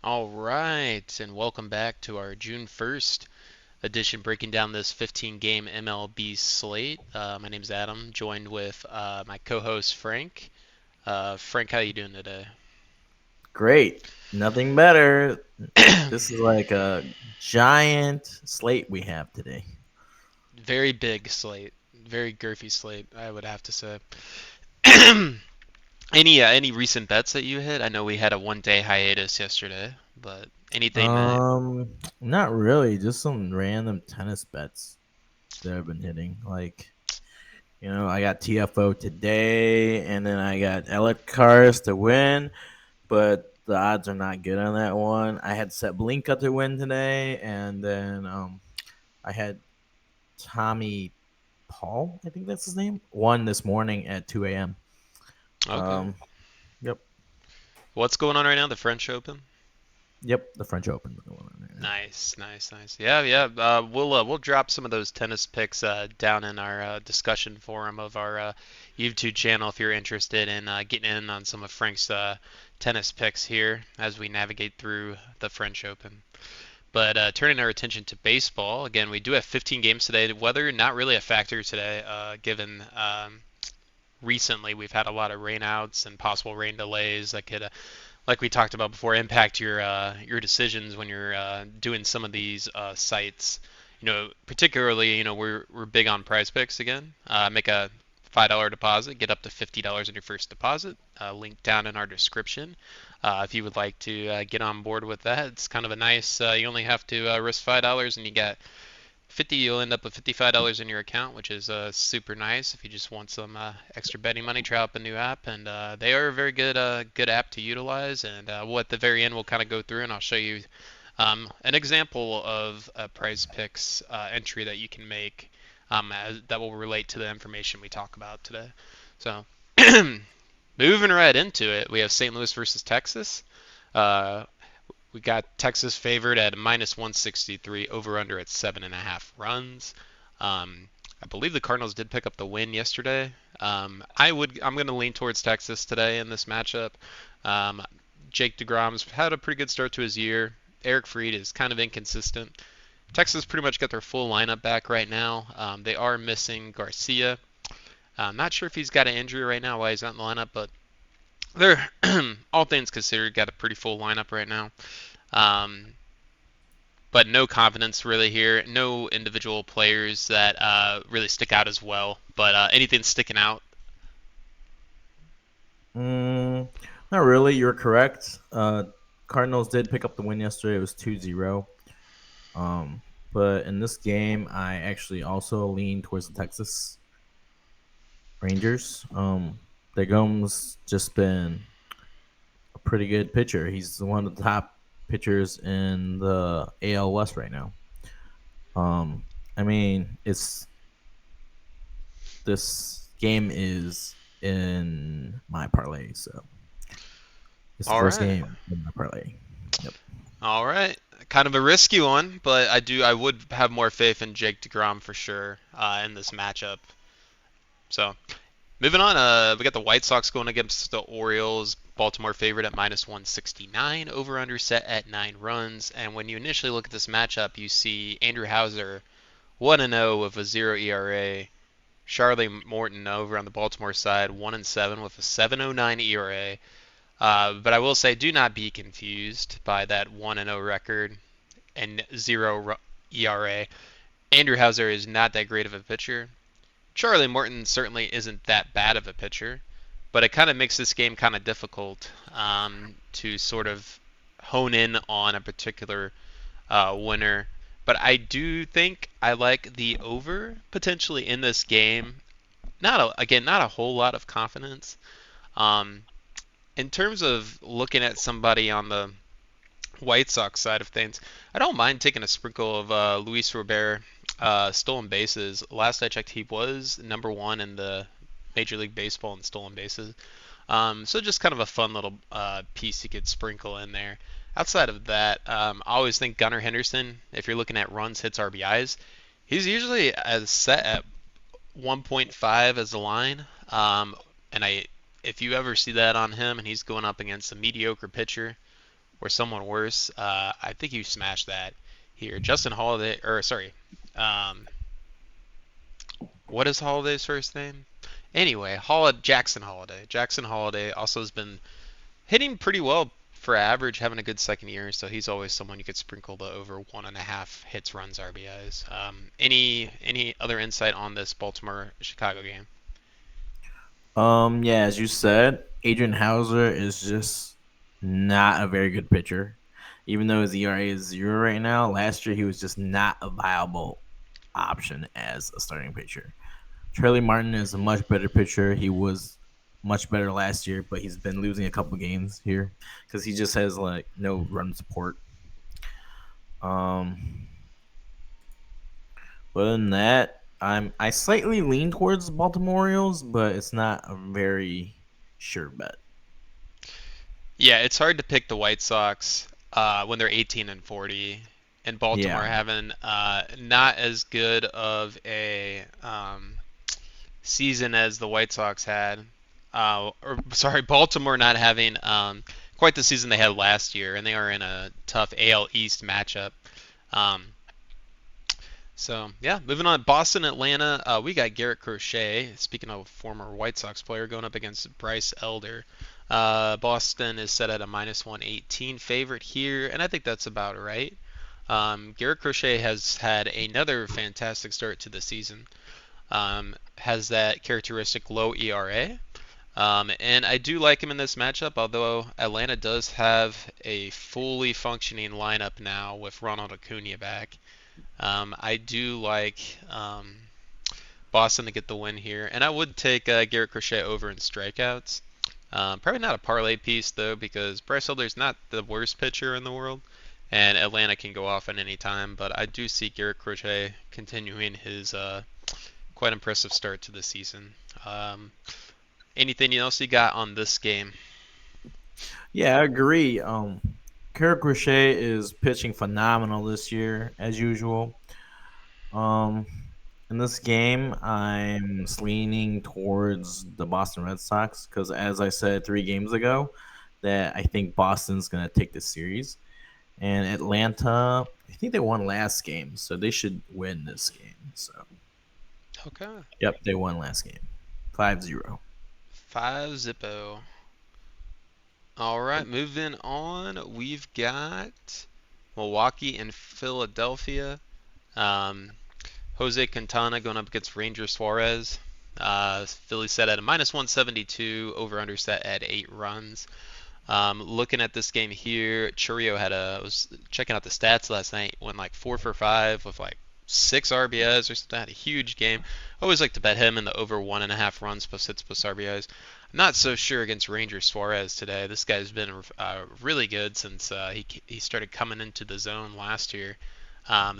All right, and welcome back to our June 1st edition breaking down this 15-game MLB slate. My name's Adam, joined with my co-host Frank. Frank, how you doing today? Great. Nothing better. This is like a giant slate we have today. Very big slate, very girthy slate, I would have to say. Any recent bets that you hit? I know we had a one-day hiatus yesterday, but anything that Not really. Just some random tennis bets that I've been hitting. I got TFO today, and then I got Elliot Cars to win, but the odds are not good on that one. I had set Blinka to win today, and then I had Tommy Paul, I think that's his name, won this morning at 2 a.m. okay? Um, yep. What's going on right now? The French Open? Yep, the French Open. Nice, nice, nice. Yeah, yeah. We'll drop some of those tennis picks down in our discussion forum of our YouTube channel if you're interested in getting in on some of Frank's tennis picks here as we navigate through the French Open. But turning our attention to baseball, again, we do have 15 games today. Weather not really a factor today, given recently we've had a lot of rainouts and possible rain delays that could like we talked about before, impact your decisions when you're doing some of these sites. Particularly, we're big on Prize Picks again. Make a $5 deposit, get up to $50 in your first deposit. Link down in our description. If you would like to get on board with that, it's kind of a nice. You only have to risk $5, and you get 50. You'll end up with $55 in your account, which is super nice if you just want some extra betting money. Try out the new app, and they are a very good app to utilize. And we'll at the very end we'll kind of go through, and I'll show you an example of a Prize Picks entry that you can make that will relate to the information we talk about today. So moving right into it, we have St. Louis versus Texas. Uh, we got Texas favored at minus 163, over under at 7.5 runs. I believe the Cardinals did pick up the win yesterday. I'm going to lean towards Texas today in this matchup. Um, Jake DeGrom's had a pretty good start to his year. Eric Fried is kind of inconsistent. Texas pretty much got their full lineup back right now. They are missing Garcia. I'm not sure if he's got an injury right now, why he's not in the lineup, but they're all things considered got a pretty full lineup right now. Um, but no confidence really here. No individual players that really stick out as well. But anything sticking out? Mm, Not really. You're correct. Cardinals did pick up the win yesterday. It was 2-0. Um, but in this game, I actually also lean towards the Texas Rangers. Degom's just been a pretty good pitcher. He's one of the top pitchers in the AL West right now. Um, I mean, it's this game is in my parlay, so it's the All first right, game in my parlay. Yep. all right. Kind of a risky one, but I would have more faith in Jake Degrom for sure in this matchup. So moving on, we got the White Sox going against the Orioles. Baltimore favorite at minus 169, over under set at 9 runs. And when you initially look at this matchup, you see Andrew Hauser 1-0 with a 0 ERA. Charlie Morton over on the Baltimore side, 1-7 with a 7.09 ERA. But I will say, do not be confused by that 1-0 record and 0 ERA. Andrew Hauser is not that great of a pitcher. Charlie Morton certainly isn't that bad of a pitcher, but it kind of makes this game kind of difficult to sort of hone in on a particular winner. But I do think I like the over potentially in this game. Not a whole lot of confidence. Um, in terms of looking at somebody on the White Sox side of things, I don't mind taking a sprinkle of Luis Robert stolen bases. Last I checked, he was number one in the Major League Baseball in stolen bases. So just kind of a fun little piece you could sprinkle in there. Outside of that, I always think Gunnar Henderson, if you're looking at runs, hits, RBIs, he's usually as set at 1.5 as a line. And if you ever see that on him and he's going up against a mediocre pitcher, or someone worse, I think you smash that here. Justin Holiday, or sorry, um, what is Holiday's first name? Anyway, Jackson Holiday. Jackson Holiday also has been hitting pretty well for average, having a good second year, so he's always someone you could sprinkle the over 1.5 hits, runs, RBIs. Any other insight on this Baltimore Chicago game? Yeah, as you said, Adrian Hauser is just not a very good pitcher. Even though his ERA is 0 right now, last year he was just not a viable option as a starting pitcher. Charlie Martin is a much better pitcher. He was much better last year, but he's been losing a couple games here because he just has like no run support. Um, but other than that, I slightly lean towards Baltimore Orioles, but it's not a very sure bet. Yeah, it's hard to pick the White Sox when they're 18 and 40, and Baltimore Yeah. having not as good of a season as the White Sox had. Or sorry, Baltimore not having quite the season they had last year, and they are in a tough AL East matchup. Um, so yeah, moving on. Boston, Atlanta. We got Garrett Crochet. Speaking of a former White Sox player, going up against Bryce Elder. Boston is set at a minus 118 favorite here, and I think that's about right. Garrett Crochet has had another fantastic start to the season. Has that characteristic low ERA. And I do like him in this matchup, although Atlanta does have a fully functioning lineup now with Ronald Acuna back. I do like Boston to get the win here, and I would take Garrett Crochet over in strikeouts. Probably not a parlay piece though, because Bryce Elder's not the worst pitcher in the world, and Atlanta can go off at any time. But I do see Garrett Crochet continuing his quite impressive start to the season. Anything else you got on this game? Yeah, I agree. Kirk Crochet is pitching phenomenal this year, as usual. Um, in this game, I'm leaning towards the Boston Red Sox because, as I said 3 games ago, that I think Boston's going to take the series. And Atlanta, I think they won last game, so they should win this game. So, Okay. yep, they won last game, 5-0. 5-0. All right, moving on. We've got Milwaukee and Philadelphia. Um, Jose Quintana going up against Ranger Suarez. Philly set at a minus 172, over under set at 8 runs. Looking at this game here, Churio I was checking out the stats last night, went like 4 for 5 with like 6 RBIs or something. Had a huge game. I always like to bet him in the over 1.5 runs plus hits plus RBIs. I'm not so sure against Ranger Suarez today. This guy's been really good since he started coming into the zone last year.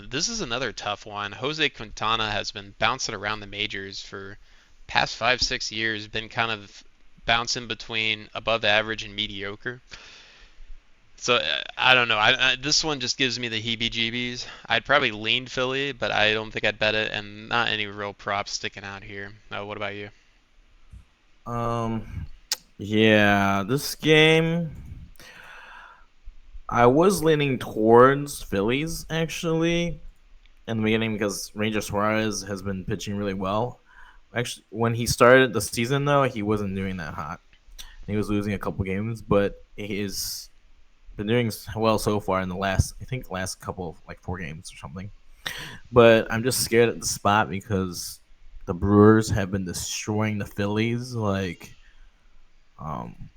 This is another tough one. Jose Quintana has been bouncing around the majors for past 5 6 years. Been kind of bouncing between above average and mediocre. So I don't know. This one just gives me the heebie-jeebies. I'd probably lean Philly, but I don't think I'd bet it, and not any real props sticking out here. What about you? Um, yeah, this game I was leaning towards Phillies actually in the beginning because Ranger Suarez has been pitching really well. Actually, when he started the season though, he wasn't doing that hot. He was losing a couple games, but he's been doing well so far in the last couple of like 4 games or something. But I'm just scared at the spot because the Brewers have been destroying the Phillies. Like, um,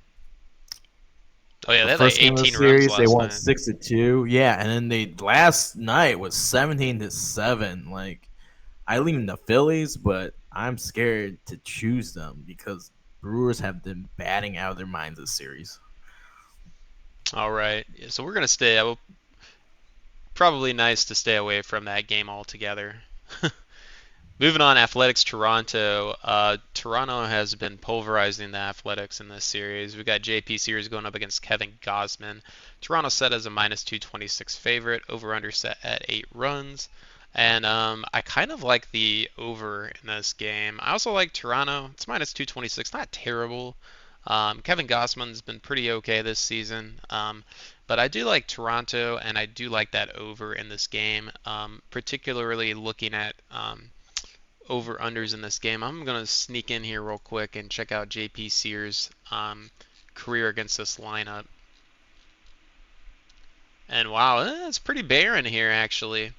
Oh yeah, the they had like first game of the 18 runs series, they last won night. 6-2. Yeah, and then they last night was 17-7. Like, I lean the Phillies, but I'm scared to choose them because Brewers have been batting out of their minds this series. All right, yeah, so we're gonna stay. Probably nice to stay away from that game altogether. Moving on, Athletics Toronto. Toronto has been pulverizing the Athletics in this series. We got JP Sears going up against Kevin Gosman. Toronto set as a minus 226 favorite. Over under set at 8 runs. And I kind of like the over in this game. I also like Toronto. It's minus 226. Not terrible. Kevin Gossman's been pretty okay this season. But I do like Toronto, and I do like that over in this game. Particularly looking at over unders in this game. I'm gonna sneak in here real quick and check out JP Sears' career against this lineup. And wow, it's pretty barren here actually.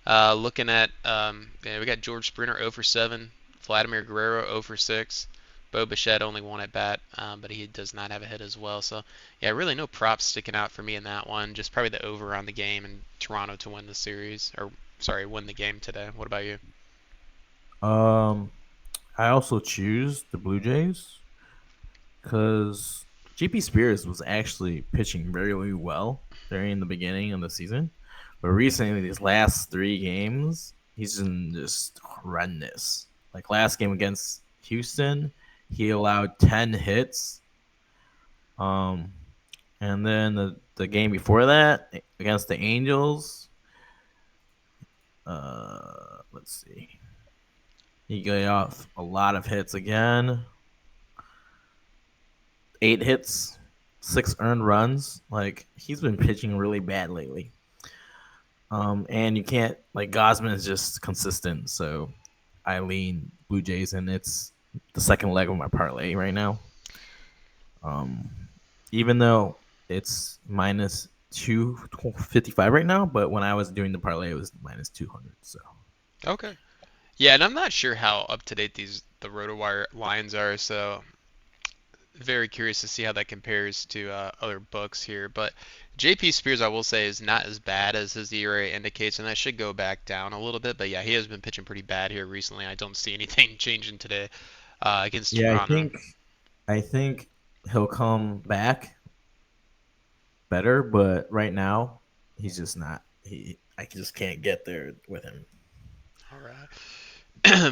Looking at yeah, we got George Springer 0 for 7, Vladimir Guerrero 0 for 6. Bo Bichette only one at bat, but he does not have a hit as well. So yeah, really no props sticking out for me in that one. Just probably the over on the game and Toronto to win the series, or sorry, win the game today. What about you? Um, I also choose the Blue Jays because JP Spears was actually pitching very well during the beginning of the season, but recently these last 3 games he's been just horrendous. Like last game against Houston, he allowed 10 hits. Um, and then the game before that against the Angels, let's see, he got off a lot of hits again. 8 hits, 6 earned runs. Like he's been pitching really bad lately. And you can't like Gosman is just consistent. So I lean Blue Jays, and it's the second leg of my parlay right now. Um, Even though it's minus 255 right now, but when I was doing the parlay, it was minus 200. So Okay. Yeah, and I'm not sure how up to date the RotoWire lines are, so very curious to see how that compares to other books here. But JP Spears, I will say, is not as bad as his ERA indicates, and that should go back down a little bit. But yeah, he has been pitching pretty bad here recently. I don't see anything changing today against yeah, Toronto. I think he'll come back better, but right now he's just not. I just can't get there with him. All right.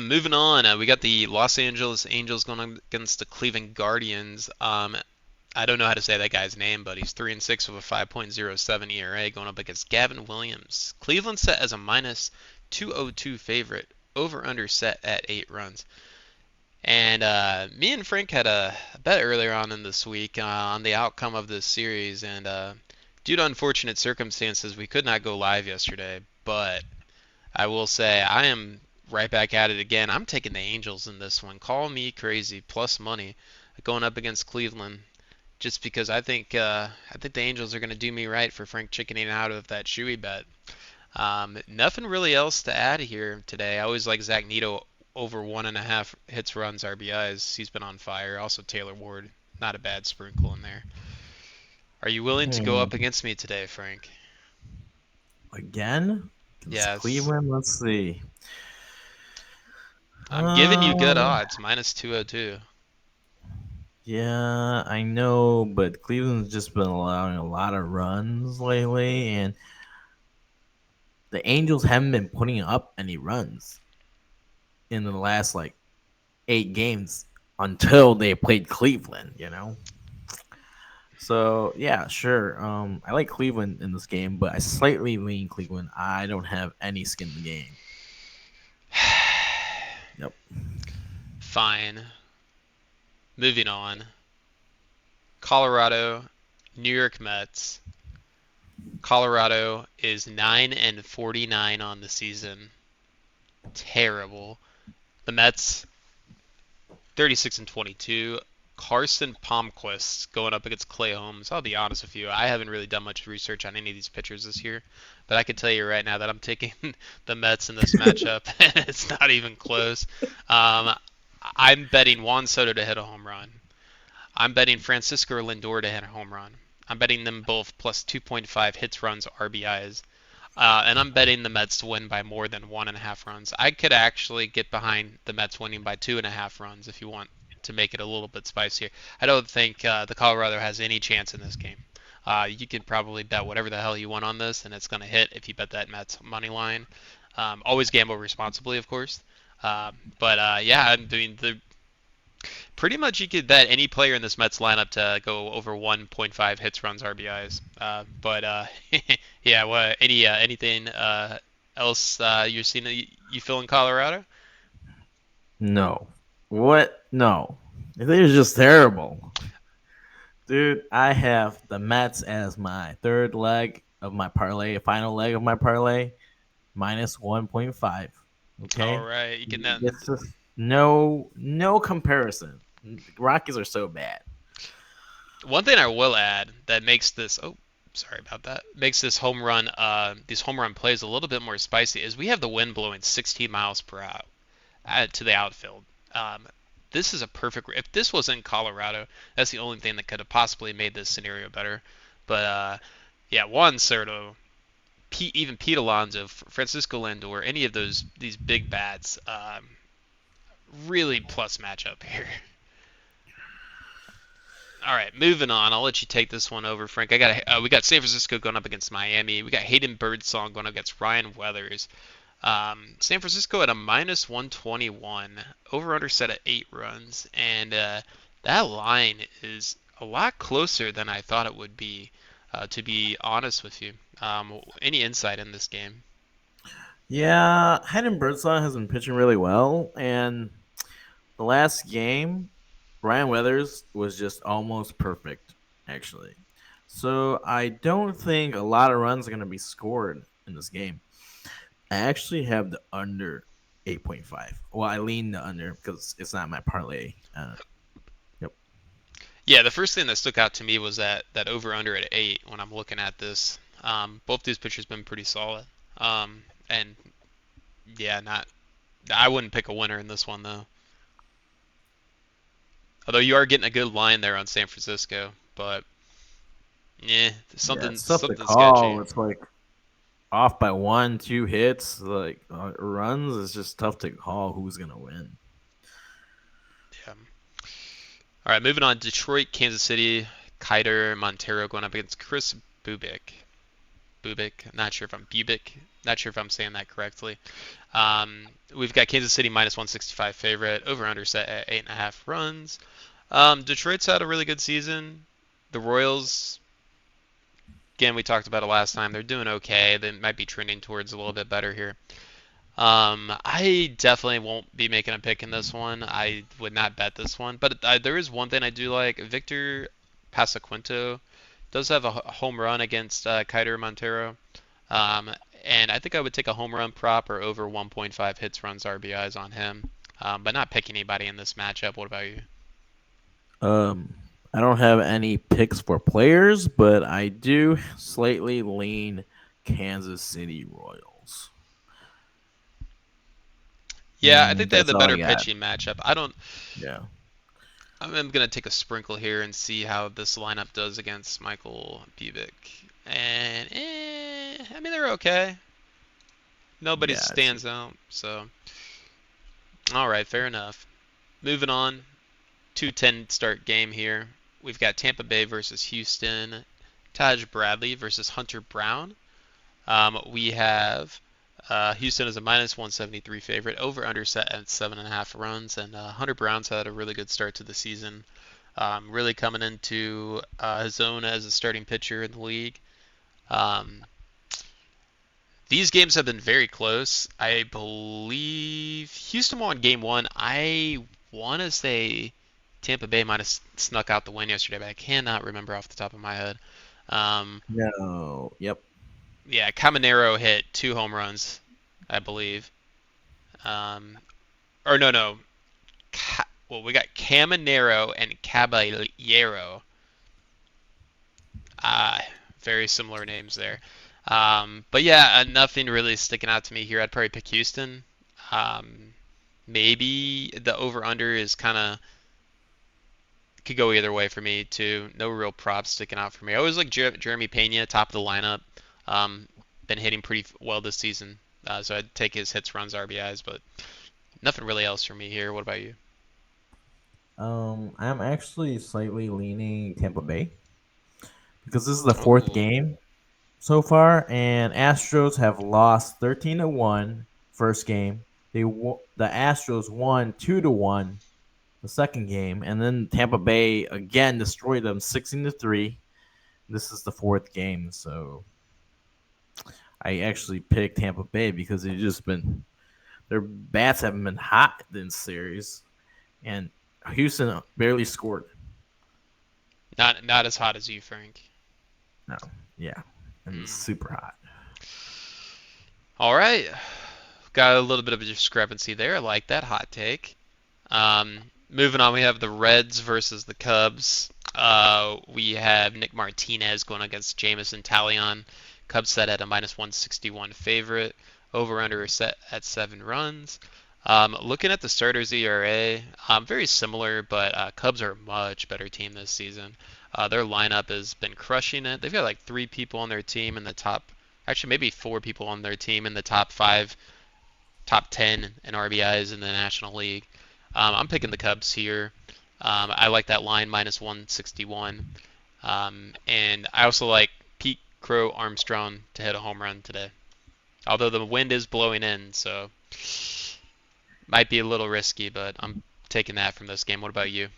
Moving on, we got the Los Angeles Angels going against the Cleveland Guardians. I don't know how to say that guy's name, but he's 3-6 with a 5.07 ERA going up against Gavin Williams. Cleveland set as a minus 202 favorite, over under set at 8 runs. And me and Frank had a bet earlier on in this week on the outcome of this series, and due to unfortunate circumstances, we could not go live yesterday. But I will say I am right back at it again. I'm taking the Angels in this one. Call me crazy, plus money going up against Cleveland just because I think the Angels are going to do me right for Frank chickening out of that shoey bet. Nothing really else to add here today. I always like Zach Neto over 1.5 hits, runs, RBIs. He's been on fire. Also Taylor Ward, not a bad sprinkle in there. Are you willing to go Hmm. up against me today, Frank? Again against Yes. Cleveland. Let's see. I'm giving you good Um, odds, minus 202. yeah, I know, but Cleveland's just been allowing a lot of runs lately, and the Angels haven't been putting up any runs in the last like 8 games until they played Cleveland. So yeah, sure. I like Cleveland in this game, but I slightly lean Cleveland. I don't have any skin in the game. Yep. Fine. Moving on. Colorado, New York Mets. Colorado is 9-49 on the season. Terrible. The Mets 36-22. Carson Palmquist going up against Clay Holmes. I'll be honest with you, I haven't really done much research on any of these pitchers this year, but I can tell you right now that I'm taking the Mets in this matchup, and it's not even close. Um, I'm betting Juan Soto to hit a home run. I'm betting Francisco Lindor to hit a home run. I'm betting them both plus 2.5 hits, runs, RBIs. And I'm betting the Mets to win by more than 1.5 runs. I could actually get behind the Mets winning by 2.5 runs if you want to make it a little bit spicier. I don't think the Colorado has any chance in this game. You can probably bet whatever the hell you want on this, and it's going to hit if you bet that Mets money line. Always gamble responsibly, of course. But yeah, I mean, pretty much you could bet any player in this Mets lineup to go over 1.5 hits, runs, RBIs. But yeah, anything else you're seeing that you feel in Colorado? No. What? No. They're just terrible. Dude, I have the Mets as my third leg of my parlay, final leg of my parlay, minus 1.5. All Okay? right, you getting that? It's just no comparison. The Rockies are so bad. One thing I will add that makes this sorry about that makes this home run these home run plays a little bit more spicy is we have the wind blowing 16 miles per hour to the outfield. Um, this is a perfect. If this was in Colorado, that's the only thing that could have possibly made this scenario better. But yeah, Juan Soto, even Pete Alonso, Francisco Lindor, any of these big bats, really plus matchup here. All right, moving on. I'll let you take this one over, Frank. We got San Francisco going up against Miami. We got Hayden Birdsong going up against Ryan Weathers. San Francisco at a minus 121, over under set at 8 runs, and that line is a lot closer than I thought it would be. To be honest with you, any insight in this game? Yeah, Hayden Birdsong has been pitching really well, and the last game, Ryan Weathers was just almost perfect, actually. So I don't think a lot of runs are going to be scored in this game. I actually have the under 8.5. Well, I lean the under because it's not my parlay. Yep. Yeah, the first thing that stuck out to me was that over under at 8 when I'm looking at this. Both these pitchers been pretty solid. And yeah, not I wouldn't pick a winner in this one though. Although you are getting a good line there on San Francisco, but yeah, Yeah, something it's tough to something call. sketchy. It's like off by one, two hits, like runs. It's just tough to call who's going to win. Yeah. All right, moving on. Detroit, Kansas City, Kiter, Montero going up against Chris Bubik. Bubik, not sure if I'm Bubik, not sure if I'm saying that correctly. We've got Kansas City minus 165 favorite, over under set at 8.5 runs. Detroit's had a really good season. The Royals, again, we talked about it last time. They're doing okay. They might be trending towards a little bit better here. I definitely won't be making a pick in this one. I would not bet this one, but there is one thing I do like. Victor Pasaquinto does have a home run against Kiter Montero, um, and I think I would take a home run prop or over 1.5 hits, runs, RBIs on him, but not pick anybody in this matchup. What about you? Um, I don't have any picks for players, but I do slightly lean Kansas City Royals. Yeah, I think they have That's the all I better got. pitching matchup. I don't. Yeah. I'm gonna take a sprinkle here and see how this lineup does against Michael Bubik. And I mean they're okay. Nobody Yeah. It's, stands out. So, all right, fair enough. Moving on, 2:10 start game here. We've got Tampa Bay versus Houston. Taj Bradley versus Hunter Brown. We have Houston is a minus 173 favorite, over under set at 7.5 runs, and Hunter Brown's had a really good start to the season. Really coming into his own as a starting pitcher in the league. Um, These games have been very close. I believe Houston won game one. I want to say Tampa Bay might have snuck out the win yesterday, but I cannot remember off the top of my head. Um, no. Yep. yeah, Caminero hit 2 home runs, I believe. Um, or no. Well, we got Caminero and Caballero. Ah, very similar names there. But yeah, nothing really sticking out to me here. I'd probably pick Houston. Um, Maybe the over under is kind of could go either way for me too. No real props sticking out for me. I always like Jeremy Pena, top of the lineup. Um, Been hitting pretty well this season, so I'd take his hits, runs, RBIs, but nothing really else for me here. What about you? I'm actually slightly leaning Tampa Bay because this is the fourth Oh, game so far, and Astros have lost 13-1 first game. The Astros won 2-1 the second game, and then Tampa Bay again destroyed them 16-3. This is the fourth game, so I actually picked Tampa Bay because they've just been their bats haven't been hot in this series, and Houston barely scored. Not as hot as you, Frank. No, yeah, and it's Mm. super hot. All right, got a little bit of a discrepancy there. I like that hot take. Moving on, we have the Reds versus the Cubs. We have Nick Martinez going against Jamison Talion. Cubs set at a minus 161 favorite. Over under set at 7 runs. Looking at the starters ERA, very similar, but Cubs are a much better team this season. Their lineup has been crushing it. They've got like 3 people on their team in the top, actually maybe 4 people on their team in the top 5, top 10 in RBIs in the National League. I'm picking the Cubs here. I like that line minus 161. And I also like Pete Crow Armstrong to hit a home run today. Although the wind is blowing in, so might be a little risky, but I'm taking that from this game. What about you?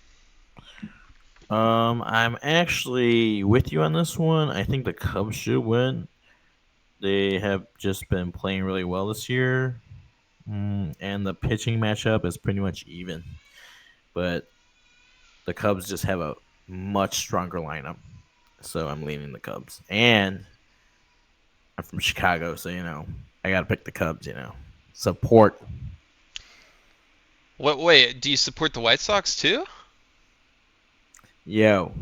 I'm actually with you on this one. I think the Cubs should win. They have just been playing really well this year, and the pitching matchup is pretty much even. But the Cubs just have a much stronger lineup, so I'm leaning the Cubs. And I'm from Chicago, so I got to pick the Cubs. Support. What? Wait, do you support the White Sox too? Yo,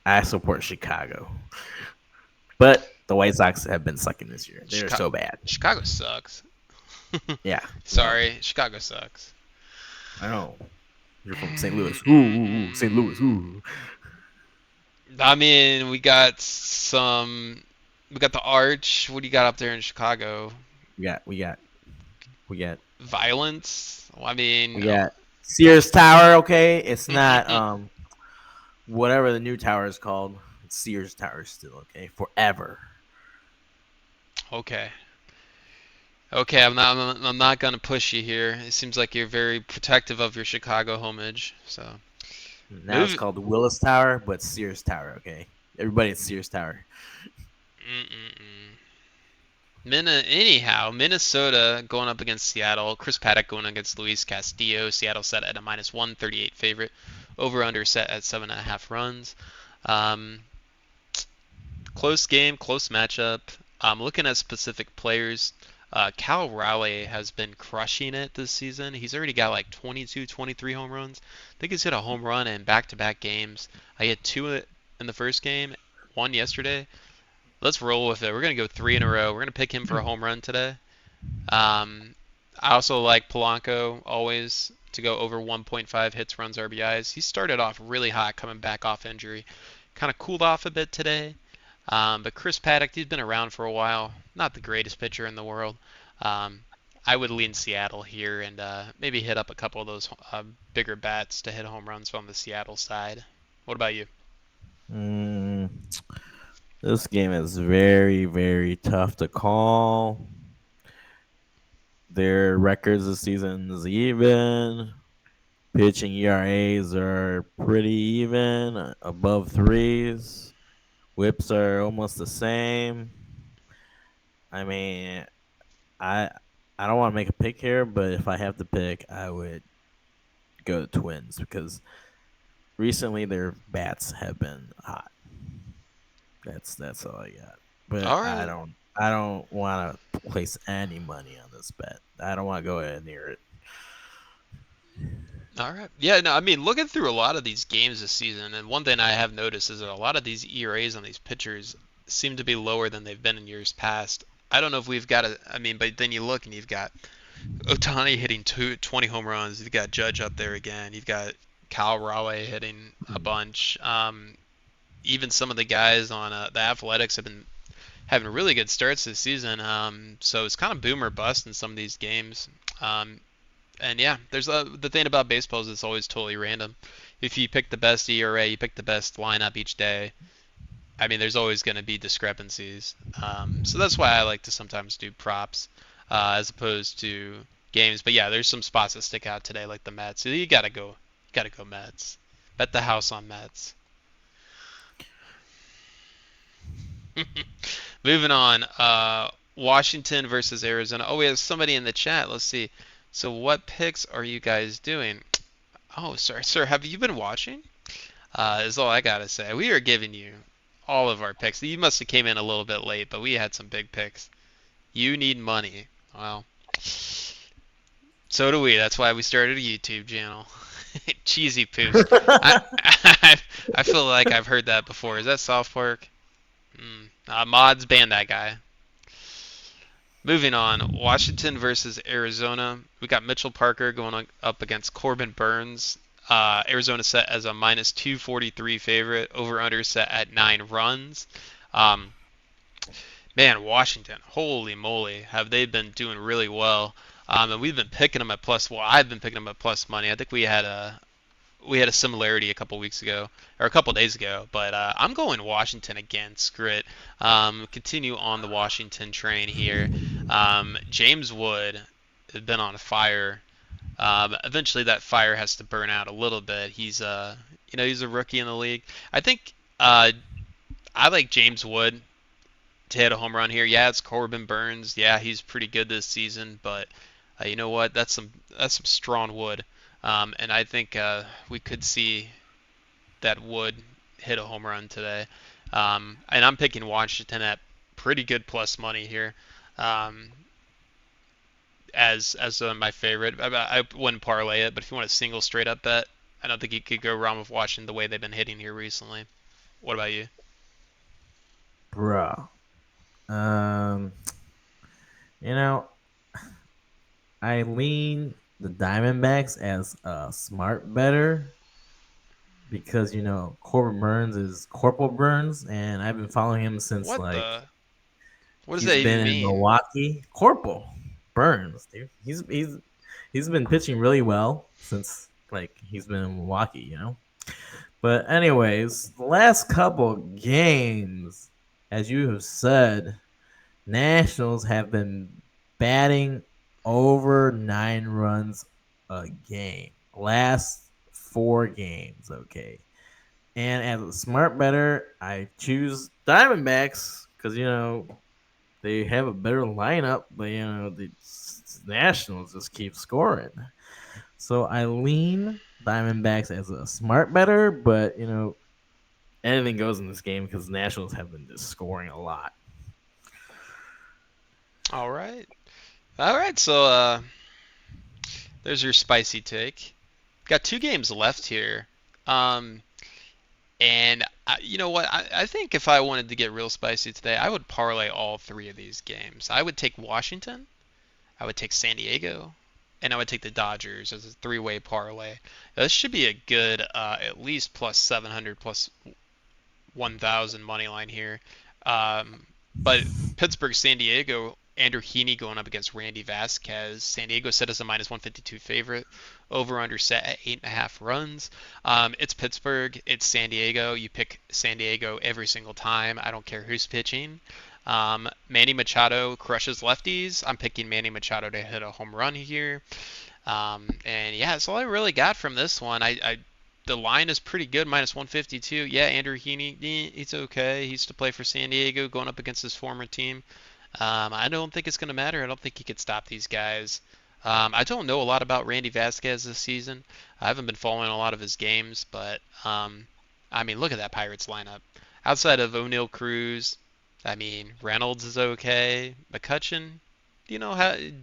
I support Chicago, but the White Sox have been sucking this year. They're Chicago, so bad. Chicago sucks. Yeah, well, Sorry, Chicago sucks. I know. You're from St. Louis. Ooh, St. Louis. Ooh. I mean, we got the Arch. What do you got up there in Chicago? We got, we got, we got, Violence. Well, I mean, we got Sears Tower. Okay, it's not whatever the new tower is called. It's Sears Tower still. Okay, forever. okay, okay. I'm not gonna push you here. It seems like you're very protective of your Chicago homage. So Now it's move. called the Willis Tower, but Sears Tower. Okay, everybody at Sears Tower. Mm-mm-mm. Anyhow, Minnesota going up against Seattle. Chris Paddock going against Luis Castillo. Seattle set at a minus 138 favorite. Over under set at 7.5 runs. Um, Close game, close matchup. Looking at specific players, Cal Raleigh has been crushing it this season. He's already got like 22, 23 home runs. I think he's hit a home run in back-to-back games. I hit 2 in the first game, 1 yesterday. Let's roll with it. We're gonna go 3 in a row. We're gonna pick him for a home run today. Um, I also like Polanco always to go over 1.5 hits, runs, RBIs. He started off really hot coming back off injury. Kind of cooled off a bit today. But Chris Paddock, he's been around for a while. Not the greatest pitcher in the world. Um, I would lean Seattle here and maybe hit up a couple of those bigger bats to hit home runs from the Seattle side. What about you? Mm, this game is very, very tough to call. Their records this season is even. Pitching ERAs are pretty even, above threes. Whips are almost the same. I mean, I I don't want to make a pick here, but if I have to pick, I would go to Twins because recently their bats have been hot. That's all I got. But All I right. don't I don't want to place any money on this bet. I don't want to go near it. All right. Yeah, no, I mean, looking through a lot of these games this season, and one thing I have noticed is that a lot of these ERAs on these pitchers seem to be lower than they've been in years past. I don't know if we've got I mean, but then you look and you've got Otani hitting 20 home runs. You've got Judge up there again. You've got Cal Raleigh hitting a bunch. Even some of the guys on the Athletics have been having really good starts this season. So it's kind of boom or bust in some of these games. And yeah, there's the thing about baseball is it's always totally random. If you pick the best ERA, you pick the best lineup each day. I mean, there's always going to be discrepancies. So that's why I like to sometimes do props as opposed to games. But yeah, there's some spots that stick out today, like the Mets. You gotta go Mets. Bet the house on Mets. Moving on. Washington versus Arizona. Oh, we have somebody in the chat. Let's see. So what picks are you guys doing? Oh, sir, have you been watching? Is all I gotta say. We are giving you all of our picks. You must have came in a little bit late, but we had some big picks. You need money. Well, so do we. That's why we started a YouTube channel. Cheesy poops. I, I I feel like I've heard that before. Is that South Park? Mods ban that guy. Moving on, Washington versus Arizona. We got Mitchell Parker going up against Corbin Burns. Arizona set as a minus 243 favorite. Over under set at 9 runs. Um, Man, Washington, holy moly, have they been doing really well? And we've been picking them at plus. Well, I've been picking them at plus money. I think we had a similarity a couple weeks ago or a couple days ago, but I'm going Washington again. Screw it. Continue on the Washington train here. James Wood has been on fire. Eventually, that fire has to burn out a little bit. He's a rookie in the league. I think I like James Wood to hit a home run here. Yeah, it's Corbin Burns. Yeah, he's pretty good this season, but you know what? That's some strong wood, and I think we could see that Wood hit a home run today. And I'm picking Washington at pretty good plus money here, um, as my favorite. I wouldn't parlay it, but if you want a single straight up bet, I don't think you could go wrong with Washington the way they've been hitting here recently. What about you? Bruh. Um, you know, I lean the Diamondbacks as a smart better because Corbin Burns is Corporal Burns, and I've been following him since What like the? What does he's that been even in mean? Milwaukee. Corporal Burns, dude. He's been pitching really well since like he's been in Milwaukee, But anyways, the last couple games, as you have said, Nationals have been batting over 9 runs a game. Last 4 games, okay. And as a smart better, I choose Diamondbacks because they have a better lineup, but the Nationals just keep scoring. So I lean Diamondbacks as a smart better, but anything goes in this game because the Nationals have been just scoring a lot. All right. All right, so there's your spicy take. Got 2 games left here. Um, and you know what? I think if I wanted to get real spicy today, I would parlay all 3 of these games. I would take Washington, I would take San Diego, and I would take the Dodgers as a three-way parlay. This should be a good at least plus 700 plus 1,000 money line here. Um, but Pittsburgh, San Diego, Andrew Heaney going up against Randy Vasquez. San Diego set as a minus 152 favorite. Over under set at 8.5 runs. It's Pittsburgh. It's San Diego. You pick San Diego every single time. I don't care who's pitching. Manny Machado crushes lefties. I'm picking Manny Machado to hit a home run here. And yeah, that's all I really got from this one. I the line is pretty good, minus 152. Yeah, Andrew Heaney, he's okay. He used to play for San Diego, going up against his former team. I don't think it's going to matter. I don't think he could stop these guys. I don't know a lot about Randy Vasquez this season. I haven't been following a lot of his games, but I mean, look at that Pirates lineup. Outside of O'Neal Cruz, I mean, Reynolds is okay. McCutcheon,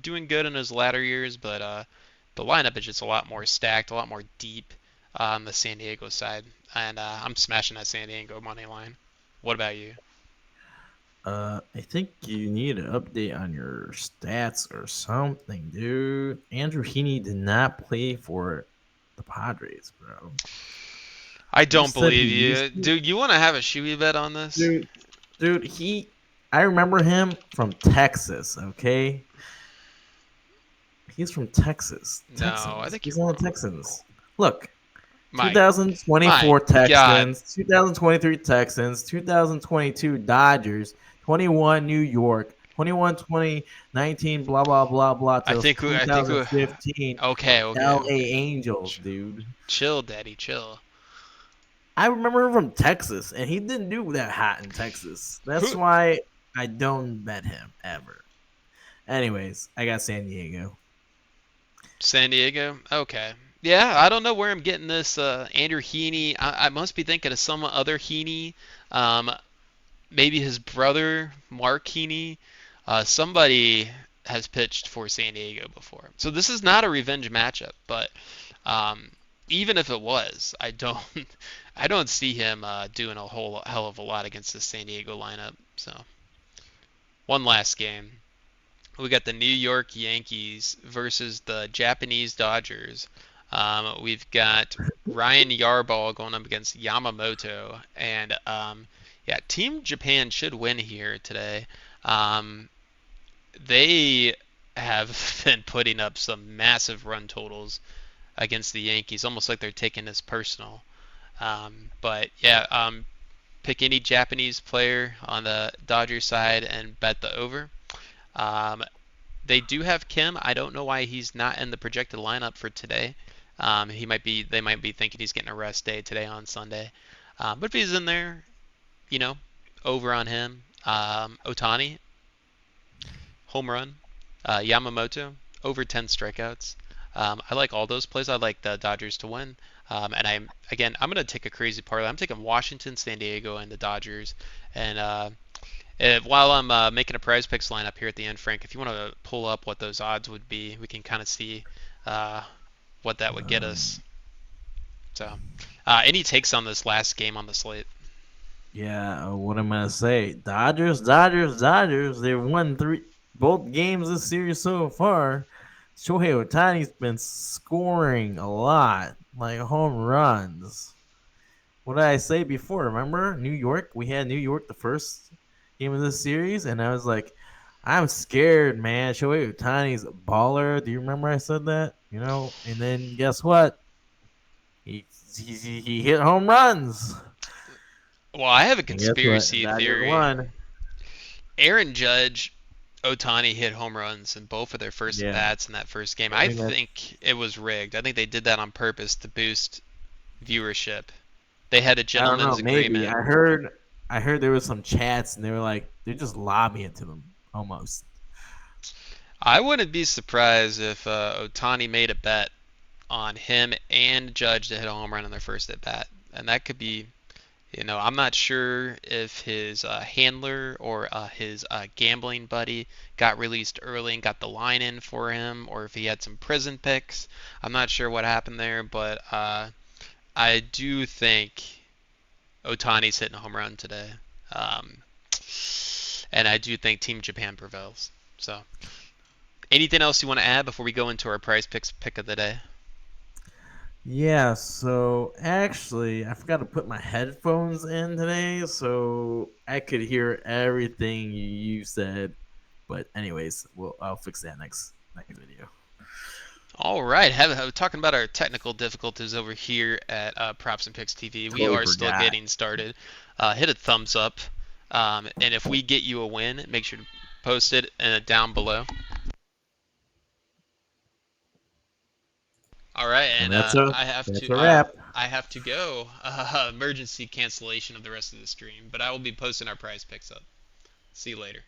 doing good in his latter years, but the lineup is just a lot more stacked, a lot more deep on the San Diego side, and I'm smashing that San Diego money line. What about you? I think you need an update on your stats or something, dude. Andrew Heaney did not play for the Padres, bro. I You don't said he believe used you, to, dude. You want to have a shoey bet on this? dude. Dude, I remember him from Texas. Okay, he's from Texas. No, I Texans. think you're He's on the wrong. Texans. Look, My, my 2024 God, Texans, 2023 Texans, 2022 Dodgers, 21 New York, 21 2019 blah blah blah blah till I think we. 2015 Okay, okay, LA okay. Angels, dude. Chill, Daddy, chill. I remember him from Texas, and he didn't do that hot in Texas. That's Who? why I don't bet him ever. Anyways, I got San Diego. San Diego. Okay. Yeah, I don't know where I'm getting this Andrew Heaney. I must be thinking of some other Heaney. Um, maybe his brother, Mark Heaney. Somebody has pitched for San Diego before. So this is not a revenge matchup, but um, even if it was, I don't I don't see him doing a whole hell of a lot against the San Diego lineup. So one last game. We got the New York Yankees versus the Japanese Dodgers. We've got Ryan Yarball going up against Yamamoto, and yeah, Team Japan should win here today. Um, they have been putting up some massive run totals against the Yankees, almost like they're taking this personal. But yeah, pick any Japanese player on the Dodgers side and bet the over. Um, they do have Kim. I don't know why he's not in the projected lineup for today. He might be. They might be thinking he's getting a rest day today on Sunday. But if he's in there, you know, over on him. Otani, home run. Yamamoto, over 10 strikeouts. I like all those plays. I like the Dodgers to win. And I'm going to take a crazy parlay. I'm taking Washington, San Diego, and the Dodgers. And while I'm making a prize picks lineup here at the end, Frank, if you want to pull up what those odds would be, we can kind of see uh, what that would get us. So, any takes on this last game on the slate? Yeah, what am I gonna say? Dodgers, Dodgers, Dodgers. They've won three both games this series so far. Shohei Otani's been scoring a lot, like home runs. What did I say before? Remember New York? We had New York the first game of this series, and I was like, I'm scared, man. Shohei Otani's a baller. Do you remember I said that? And then guess what? He hit home runs. Well, I have a And guess what? conspiracy Dodgers theory. won. Aaron Judge, Otani hit home runs in both of their first at Yeah, bats in that first game. I I think that's. think it was rigged. I think they did that on purpose to boost viewership. They had a I don't know. gentleman's Maybe agreement. I heard there was some chats, and they were like they're just lobbying to them almost. I wouldn't be surprised if Otani made a bet on him and Judge to hit a home run on their first at bat, and that could be. I'm not sure if his handler or his gambling buddy got released early and got the line in for him, or if he had some prison picks. I'm not sure what happened there, but I do think Otani's hitting a home run today. Um, and I do think Team Japan prevails. So, anything else you want to add before we go into our prize picks pick of the day? Yeah. So actually, I forgot to put my headphones in today, so I could hear everything you said. But anyways, I'll fix that next video. All right, talking about our technical difficulties over here at Props and Picks TV. We Totally are still forgot. getting started. Hit a thumbs up, and if we get you a win, make sure to post it down below. All right, And and that's a that's a wrap. I have to go. Emergency cancellation of the rest of the stream, but I will be posting our prize picks up. See you later.